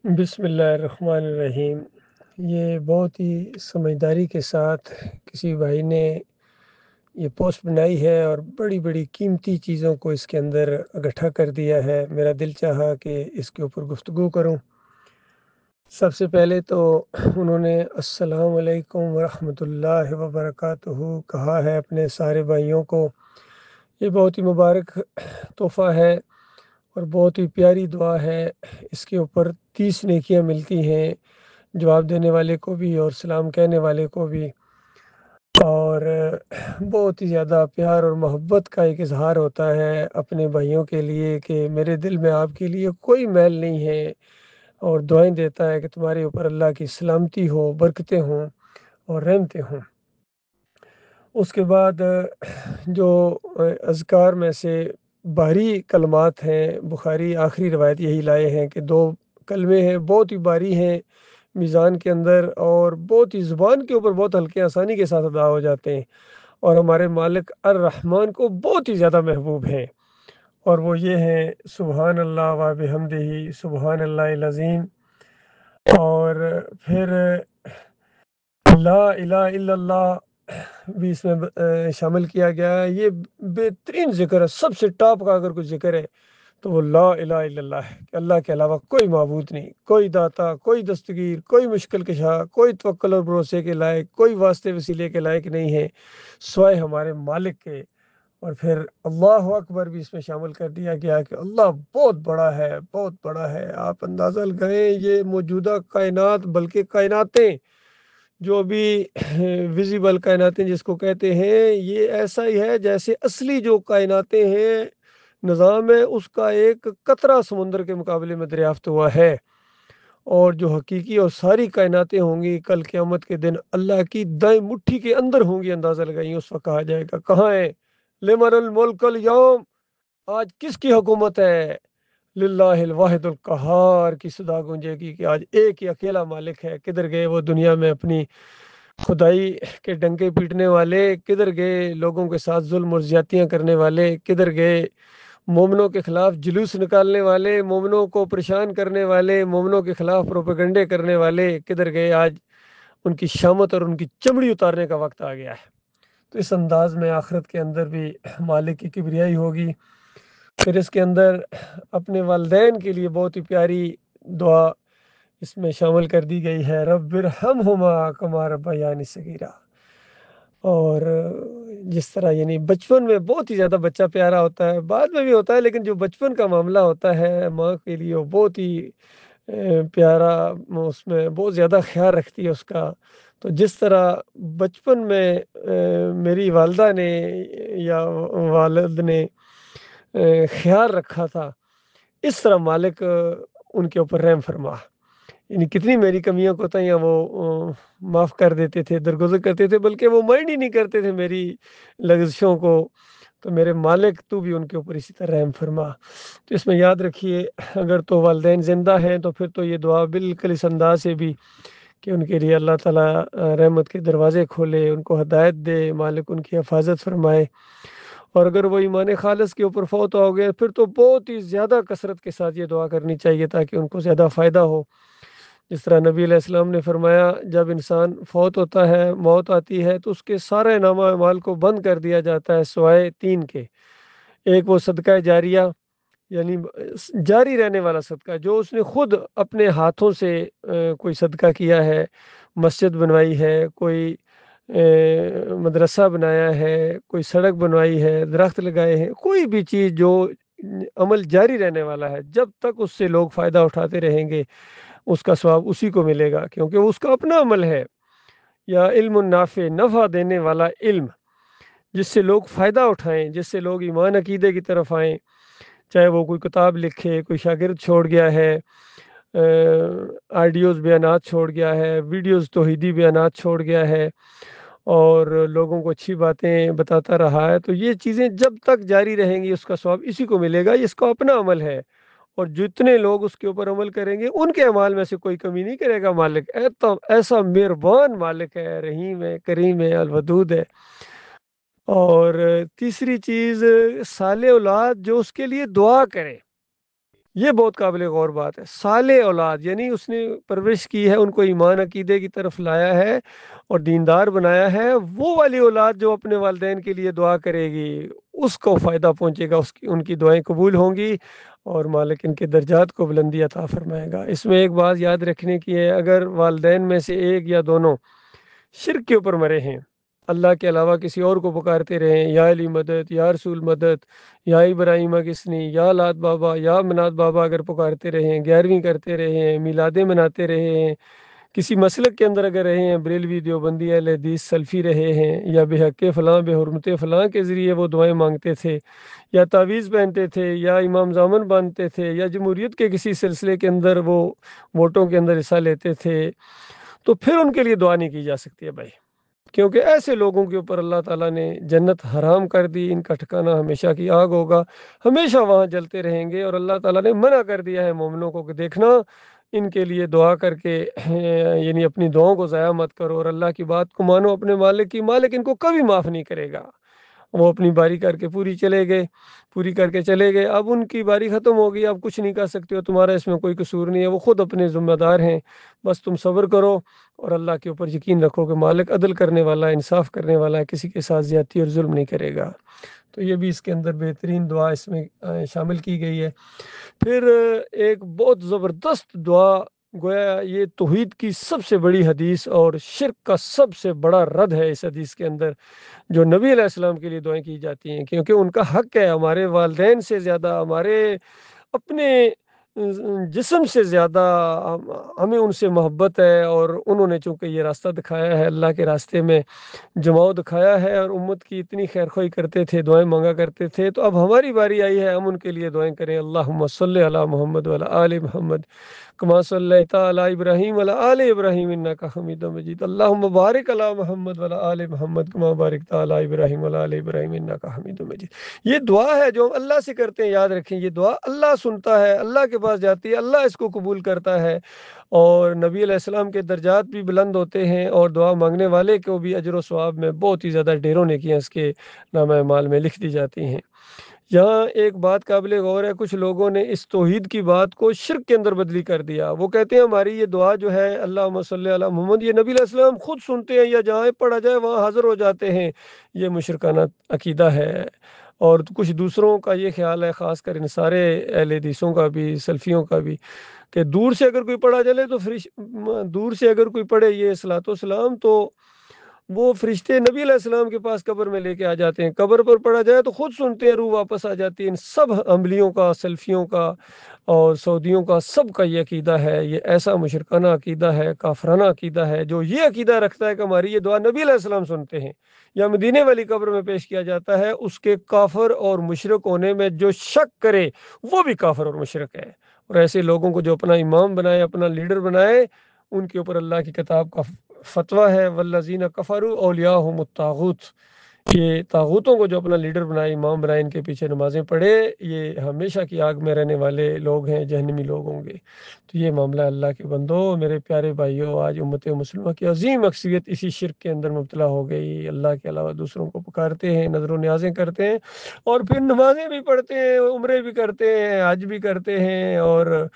بسم اللہ الرحمن الرحیم۔ یہ بہت ہی سمجھداری کے ساتھ کسی بھائی نے یہ پوسٹ بنائی ہے اور بڑی بڑی قیمتی چیزوں کو اس کے اندر اکٹھا کر دیا ہے۔ میرا دل چاہا کہ اس کے اوپر گفتگو کروں۔ سب سے پہلے تو انہوں نے السلام علیکم ورحمۃ اللہ وبرکاتہ کہا ہے اپنے سارے بھائیوں کو۔ یہ بہت ہی مبارک تحفہ ہے اور بہت ہی پیاری دعا ہے۔ اس کے اوپر 30 نیکیاں ملتی ہیں، جواب دینے والے کو بھی اور سلام کہنے والے کو بھی، اور بہت ہی زیادہ پیار اور محبت کا ایک اظہار ہوتا ہے اپنے بھائیوں کے لیے کہ میرے دل میں آپ کے لیے کوئی میل نہیں ہے، اور دعائیں دیتا ہے کہ تمہارے اوپر اللہ کی سلامتی ہو، برکتیں ہوں اور رحمتیں ہوں۔ اس کے بعد جو اذکار میں سے بھاری کلمات ہیں، بخاری آخری روایت یہی لائے ہیں کہ 2 کلمے ہیں، بہت ہی بھاری ہیں میزان کے اندر، اور بہت ہی زبان کے اوپر بہت ہلکے آسانی کے ساتھ ادا ہو جاتے ہیں، اور ہمارے مالک الرحمن کو بہت ہی زیادہ محبوب ہیں، اور وہ یہ ہیں سبحان اللہ و بحمدہ، سبحان اللہ العظیم، اور پھر لا الہ الا اللہ بھی اس میں شامل کیا گیا ہے۔ یہ بہترین ذکر ہے، سب سے ٹاپ کا اگر کوئی ذکر ہے تو وہ لا الہ الا اللہ ہے، کہ اللہ کے علاوہ کوئی معبود نہیں، کوئی داتا، کوئی دستگیر، کوئی مشکل کشا، کوئی توکل اور بھروسے کے لائق، کوئی واسطے وسیلے کے لائق نہیں ہے سوائے ہمارے مالک کے۔ اور پھر اللہ اکبر بھی اس میں شامل کر دیا گیا کہ اللہ بہت بڑا ہے، بہت بڑا ہے۔ آپ اندازہ لگائیں، یہ موجودہ کائنات بلکہ کائناتیں جو بھی ویزیبل کائناتیں جس کو کہتے ہیں، یہ ایسا ہی ہے جیسے اصلی جو کائناتیں ہیں، نظام ہے اس کا ایک قطرہ سمندر کے مقابلے میں دریافت ہوا ہے، اور جو حقیقی اور ساری کائناتیں ہوں گی کل قیامت کے دن اللہ کی دائیں مٹھی کے اندر ہوں گی۔ اندازہ لگائیں، اس وقت کہا جائے گا کہاں ہے؟ لمن الملک اليوم، آج کس کی حکومت ہے؟ للہ الواحد القہار کی صدا گونجے گی کہ آج ایک ہی اکیلا مالک ہے۔ کدھر گئے وہ دنیا میں اپنی خدائی کے ڈنکے پیٹنے والے؟ کدھر گئے لوگوں کے ساتھ ظلم اور زیادتیاں کرنے والے؟ کدھر گئے مومنوں کے خلاف جلوس نکالنے والے، مومنوں کو پریشان کرنے والے، مومنوں کے خلاف پروپیگنڈے کرنے والے؟ کدھر گئے؟ آج ان کی شامت اور ان کی چمڑی اتارنے کا وقت آ گیا ہے۔ تو اس انداز میں آخرت کے اندر بھی مالک کی کبریائی ہوگی۔ پھر اس کے اندر اپنے والدین کے لیے بہت ہی پیاری دعا اس میں شامل کر دی گئی ہے، رب ارحمہما کما ربیانی صغیرا۔ اور جس طرح یعنی بچپن میں بہت ہی زیادہ بچہ پیارا ہوتا ہے، بعد میں بھی ہوتا ہے، لیکن جو بچپن کا معاملہ ہوتا ہے ماں کے لیے وہ بہت ہی پیارا، اس میں بہت زیادہ خیال رکھتی ہے اس کا۔ تو جس طرح بچپن میں میری والدہ نے یا والد نے خیال رکھا تھا، اس طرح مالک ان کے اوپر رحم فرما، یعنی کتنی میری کمیاں کوتاہیاں وہ معاف کر دیتے تھے، درگزر کرتے تھے، بلکہ وہ مائنڈ ہی نہیں کرتے تھے میری لغزشوں کو۔ تو میرے مالک تو بھی ان کے اوپر اسی طرح رحم فرما۔ تو اس میں یاد رکھیے، اگر تو والدین زندہ ہیں تو پھر تو یہ دعا بالکل اس انداز سے بھی کہ ان کے لیے اللہ تعالیٰ رحمت کے دروازے کھولے، ان کو ہدایت دے، مالک ان کی حفاظت فرمائے۔ اور اگر وہ ایمان خالص کے اوپر فوت ہو گئے پھر تو بہت ہی زیادہ کثرت کے ساتھ یہ دعا کرنی چاہیے تاکہ ان کو زیادہ فائدہ ہو۔ جس طرح نبی علیہ السلام نے فرمایا، جب انسان فوت ہوتا ہے، موت آتی ہے، تو اس کے سارے نامہ اعمال کو بند کر دیا جاتا ہے سوائے 3 کے۔ ایک وہ صدقہ جاریہ، یعنی جاری رہنے والا صدقہ جو اس نے خود اپنے ہاتھوں سے کوئی صدقہ کیا ہے، مسجد بنوائی ہے، کوئی مدرسہ بنایا ہے، کوئی سڑک بنوائی ہے، درخت لگائے ہیں، کوئی بھی چیز جو عمل جاری رہنے والا ہے، جب تک اس سے لوگ فائدہ اٹھاتے رہیں گے اس کا ثواب اسی کو ملے گا، کیونکہ وہ اس کا اپنا عمل ہے۔ یا علم نافع، نفع دینے والا علم جس سے لوگ فائدہ اٹھائیں، جس سے لوگ ایمان عقیدے کی طرف آئیں، چاہے وہ کوئی کتاب لکھے، کوئی شاگرد چھوڑ گیا ہے، آڈیوز بیانات چھوڑ گیا ہے، ویڈیوز توحیدی بیانات چھوڑ گیا ہے، اور لوگوں کو اچھی باتیں بتاتا رہا ہے، تو یہ چیزیں جب تک جاری رہیں گی اس کا ثواب اسی کو ملے گا، اس کا اپنا عمل ہے۔ اور جتنے لوگ اس کے اوپر عمل کریں گے ان کے اعمال میں سے کوئی کمی نہیں کرے گا مالک۔ ایسا مہربان مالک ہے، رحیم ہے، کریم ہے، الودود ہے۔ اور تیسری چیز، صالح اولاد جو اس کے لیے دعا کرے، یہ بہت قابل غور بات ہے۔ صالح اولاد یعنی اس نے پرورش کی ہے، ان کو ایمان عقیدے کی طرف لایا ہے اور دیندار بنایا ہے، وہ والی اولاد جو اپنے والدین کے لیے دعا کرے گی اس کو فائدہ پہنچے گا، ان کی دعائیں قبول ہوں گی اور مالک ان کے درجات کو بلندی عطا فرمائے گا۔ اس میں ایک بات یاد رکھنے کی ہے، اگر والدین میں سے ایک یا دونوں شرک کے اوپر مرے ہیں، اللہ کے علاوہ کسی اور کو پکارتے رہیں، یا علی مدد، یا رسول مدد، یا ابراہیم کسنی، یا لات بابا، یا منات بابا اگر پکارتے رہیں، 11ویں کرتے رہے ہیں، میلادیں مناتے رہے ہیں، کسی مسلک کے اندر اگر رہے ہیں، بریلوی، دیوبندی، اہل حدیث، سلفی رہے ہیں، یا بے حق فلاں، بے حرمت فلاں کے ذریعے وہ دعائیں مانگتے تھے، یا تعویذ پہنتے تھے، یا امام زامن باندھتے تھے، یا جمہوریت کے کسی سلسلے کے اندر وہ ووٹوں کے اندر حصہ لیتے تھے، تو پھر ان کے لیے دعا نہیں کی جا سکتی ہے بھائی، کیونکہ ایسے لوگوں کے اوپر اللہ تعالیٰ نے جنت حرام کر دی، ان کا ٹھکانہ ہمیشہ کی آگ ہوگا، ہمیشہ وہاں جلتے رہیں گے، اور اللہ تعالیٰ نے منع کر دیا ہے مومنوں کو کہ دیکھنا ان کے لیے دعا کر کے یعنی اپنی دعاؤں کو ضائع مت کرو اور اللہ کی بات کو مانو اپنے مالک کی، مالک ان کو کبھی معاف نہیں کرے گا۔ وہ اپنی باری کر کے پوری کر کے چلے گئے، اب ان کی باری ختم ہو گئی، اب کچھ نہیں کر سکتے ہو، تمہارا اس میں کوئی قصور نہیں ہے، وہ خود اپنے ذمہ دار ہیں، بس تم صبر کرو اور اللہ کے اوپر یقین رکھو کہ مالک عدل کرنے والا ہے، انصاف کرنے والا ہے، کسی کے ساتھ زیادتی اور ظلم نہیں کرے گا۔ تو یہ بھی اس کے اندر بہترین دعا اس میں شامل کی گئی ہے۔ پھر ایک بہت زبردست دعا، گویا یہ توحید کی سب سے بڑی حدیث اور شرک کا سب سے بڑا رد ہے اس حدیث کے اندر، جو نبی علیہ السلام کے لیے دعائیں کی جاتی ہیں، کیونکہ ان کا حق ہے، ہمارے والدین سے زیادہ، ہمارے اپنے جسم سے زیادہ ہمیں ان سے محبت ہے، اور انہوں نے چونکہ یہ راستہ دکھایا ہے، اللہ کے راستے میں جماؤ دکھایا ہے، اور امت کی اتنی خیر خواہی کرتے تھے، دعائیں مانگا کرتے تھے، تو اب ہماری باری آئی ہے ہم ان کے لیے دعائیں کریں۔ اللہم صلی علی محمد وعلی آل محمد کما صلیت علی ابراہیم وعلی آل ابراہیم انک حمید مجید، اللہم بارک علی محمد وعلی آل محمد کما بارکت علی ابراہیم وعلی آل ابراہیم انک حمید مجید۔ یہ دعا ہے جو ہم اللہ سے کرتے ہیں، یاد رکھیں یہ دعا اللہ سنتا ہے، اللہ کے پاس جاتی ہے، اللہ اس کو قبول کرتا ہے، اور نبی علیہ السلام کے درجات بھی بلند ہوتے ہیں، اور دعا مانگنے والے کو بھی اجر و ثواب میں بہت ہی زیادہ ڈھیروں نیکیاں اس کے نامہ اعمال میں لکھ دی جاتی ہیں۔ یہاں ایک بات قابل غور ہے، کچھ لوگوں نے اس توحید کی بات کو شرک کے اندر بدلی کر دیا، وہ کہتے ہیں ہماری یہ دعا جو ہے اللہم صلی علی محمد، یہ نبی علیہ السلام خود سنتے ہیں یا جہاں پڑھا جائے وہاں حاضر ہو جاتے ہیں، یہ مشرکانہ عقیدہ ہے۔ اور کچھ دوسروں کا یہ خیال ہے، خاص کر ان سارے اہل حدیثوں کا بھی، سلفیوں کا بھی، کہ دور سے اگر کوئی پڑھا چلے تو دور سے اگر کوئی پڑھے یہ صلاۃ و سلام تو وہ فرشتے نبی علیہ السلام کے پاس قبر میں لے کے آ جاتے ہیں، قبر پر پڑھا جائے تو خود سنتے ہیں، روح واپس آ جاتی ہے۔ ان سب عملیوں کا، سلفیوں کا اور سعودیوں کا، سب کا یہ عقیدہ ہے، یہ ایسا مشرکانہ عقیدہ ہے، کافرانہ عقیدہ ہے، جو یہ عقیدہ رکھتا ہے کہ ہماری یہ دعا نبی علیہ السلام سنتے ہیں یا مدینے والی قبر میں پیش کیا جاتا ہے، اس کے کافر اور مشرک ہونے میں جو شک کرے وہ بھی کافر اور مشرک ہے۔ اور ایسے لوگوں کو جو اپنا امام بنائے، اپنا لیڈر بنائے، ان کے اوپر اللہ کی کتاب کا فتویٰ ہے والذین کفروا اولیاءہم الطاغوت، یہ طاغوتوں کو جو اپنا لیڈر بنائے، امام بنائے، ان کے پیچھے نمازیں پڑھے، یہ ہمیشہ کی آگ میں رہنے والے لوگ ہیں، جہنمی لوگ ہوں گے۔ تو یہ معاملہ اللہ کے بندو، میرے پیارے بھائیوں، آج امت مسلمہ کی عظیم اکثریت اسی شرک کے اندر مبتلا ہو گئی، اللہ کے علاوہ دوسروں کو پکارتے ہیں، نظر و نیازیں کرتے ہیں، اور پھر نمازیں بھی پڑھتے ہیں، عمرے بھی کرتے ہیں، حج بھی کرتے ہیں، اور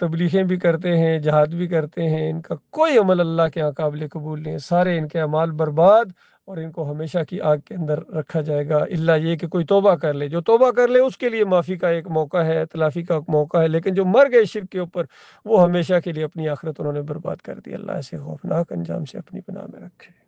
تبلیغیں بھی کرتے ہیں، جہاد بھی کرتے ہیں، ان کا کوئی عمل اللہ کے یہاں قابل قبول نہیں ہے، سارے ان کے اعمال برباد، اور ان کو ہمیشہ کی آگ کے اندر رکھا جائے گا، الا یہ کہ کوئی توبہ کر لے، جو توبہ کر لے اس کے لیے معافی کا ایک موقع ہے، تلافی کا ایک موقع ہے، لیکن جو مر گئے شرک کے اوپر، وہ ہمیشہ کے لیے اپنی آخرت انہوں نے برباد کر دی۔ اللہ ایسے خوفناک انجام سے اپنی پناہ میں رکھے۔